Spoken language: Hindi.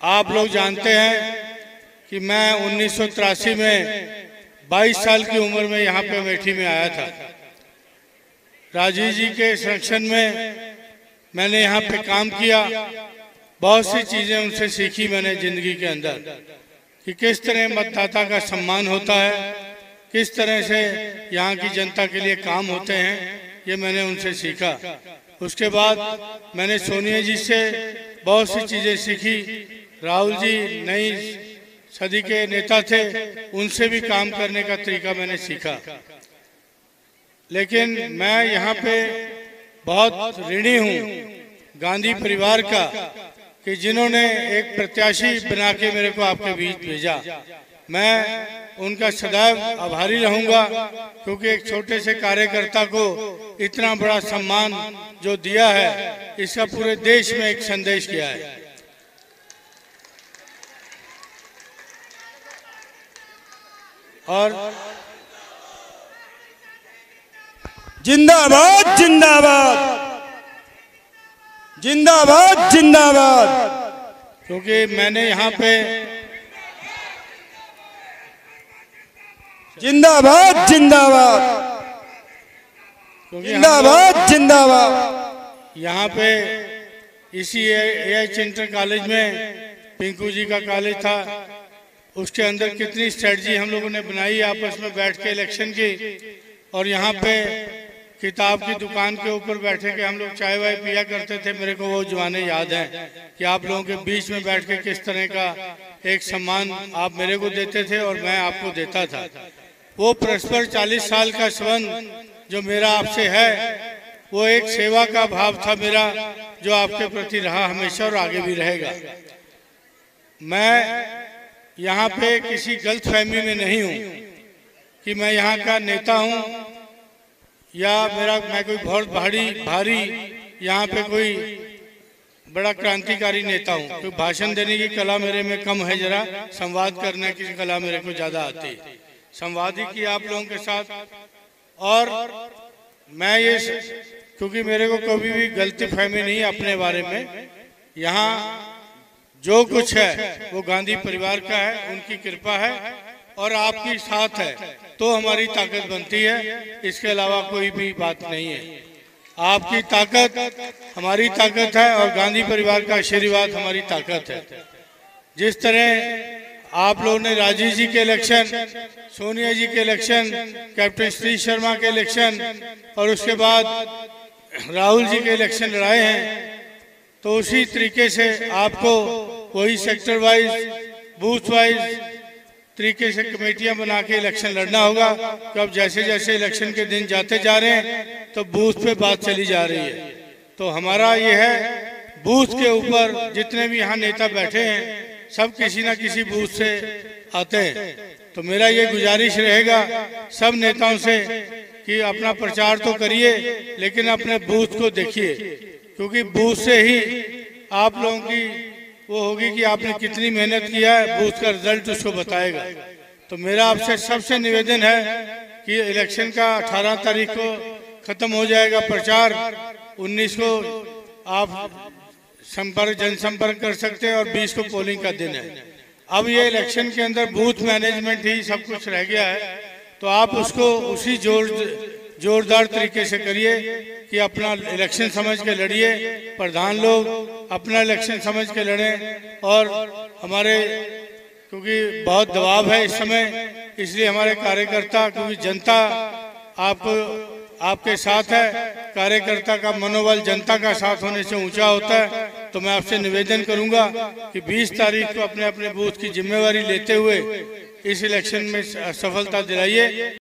आप लोग जानते हैं कि मैं 1983 में 22 साल की उम्र में यहाँ पे अमेठी में आया था। राजीव जी के संरक्षण में मैंने यहाँ पे काम किया। बहुत सी चीजें उनसे सीखी मैंने जिंदगी के अंदर कि किस तरह मतदाता का सम्मान होता है, किस तरह से यहाँ की जनता के लिए काम होते हैं, ये मैंने उनसे सीखा। उसके बाद मैंने सोनिया जी से बहुत सी चीजें सीखी। राहुल जी नई सदी के नेता थे, उनसे भी काम करने का तरीका मैंने सीखा। लेकिन मैं यहाँ पे बहुत ऋणी हूँ गांधी परिवार का कि जिन्होंने एक प्रत्याशी बना के मेरे को आपके बीच भेजा। मैं उनका सदैव आभारी रहूंगा, क्योंकि एक छोटे से कार्यकर्ता को इतना बड़ा सम्मान जो दिया है, इसका पूरे देश में एक संदेश गया है। और जिंदाबाद जिंदाबाद जिंदाबाद जिंदाबाद। क्योंकि मैंने यहाँ पे जिंदाबाद जिंदाबाद जिंदाबाद जिंदाबाद। यहाँ पे इसी एएच इंटर कॉलेज में पिंकू जी का कॉलेज था, उसके अंदर कितनी स्ट्रेटजी हम लोगों ने बनाई आपस में बैठ के इलेक्शन की। और यहाँ पे किताब की दुकान के ऊपर बैठे के हम लोग चाय वाय पिया करते थे। मेरे को वो जमाने याद हैं कि आप लोगों के बीच में बैठ के किस तरह का एक सम्मान आप मेरे को देते थे और मैं आपको देता था। वो परस्पर 40 साल का संबंध जो मेरा आपसे है, वो एक सेवा का भाव था मेरा, जो आपके प्रति रहा हमेशा और आगे भी रहेगा। मैं यहाँ पे किसी गलतफहमी में नहीं हूँ कि मैं यहाँ का नेता हूँ या मैं कोई बहुत भारी यहाँ पे कोई बड़ा क्रांतिकारी नेता हूँ। क्योंकि भाषण देने की कला मेरे में कम है, जरा संवाद करने की कला मेरे को ज्यादा आती है, संवाद ही की आप लोगों के साथ। और मैं ये क्योंकि मेरे को कभी भी गलतफहमी नहीं अपने बारे में, यहाँ जो कुछ है वो गांधी परिवार का है, उनकी कृपा है और आपकी साथ है तो हमारी ताकत बनती है। इसके अलावा कोई भी बात नहीं है। आपकी ताकत हमारी ताकत है और गांधी परिवार का आशीर्वाद हमारी ताकत है। जिस तरह आप लोगों ने राजीव जी के इलेक्शन, सोनिया जी के इलेक्शन, कैप्टन श्री शर्मा के इलेक्शन और उसके बाद राहुल जी के इलेक्शन लड़ाए हैं, तो उसी तरीके से आपको वही सेक्टर वाइज, बूथ वाइज तरीके से कमेटियां बना के इलेक्शन लड़ना होगा। तो अब जैसे जैसे इलेक्शन के दिन जाते जा रहे हैं तो बूथ पे बात चली जा रही है। तो हमारा ये है, बूथ के ऊपर जितने भी यहाँ नेता बैठे हैं सब किसी ना किसी बूथ से आते हैं। तो मेरा ये गुजारिश रहेगा सब नेताओं से कि अपना प्रचार तो करिए लेकिन अपने बूथ को देखिए, क्योंकि बूथ से ही आप लोगों की वो होगी कि आपने कितनी मेहनत किया है, बूथ का रिजल्ट उसको बताएगा। तो मेरा आपसे सबसे निवेदन है कि इलेक्शन का 18 तारीख को खत्म हो जाएगा प्रचार, 19 को आप जनसंपर्क कर सकते हैं और 20 को पोलिंग का दिन है। अब ये इलेक्शन के अंदर बूथ मैनेजमेंट ही सब कुछ रह गया है, तो आप उसको उसी जोरदार तरीके से करिए कि अपना इलेक्शन समझ के लड़िए, प्रधान लोग अपना इलेक्शन समझ के लड़ें। और हमारे क्योंकि बहुत दबाव है इस समय, इसलिए हमारे कार्यकर्ता, क्योंकि जनता आपको आपके साथ है, कार्यकर्ता का मनोबल जनता का साथ होने से ऊंचा होता है। तो मैं आपसे निवेदन करूंगा कि 20 तारीख को अपने अपने बूथ की जिम्मेवारी लेते हुए इस इलेक्शन में सफलता दिलाइए।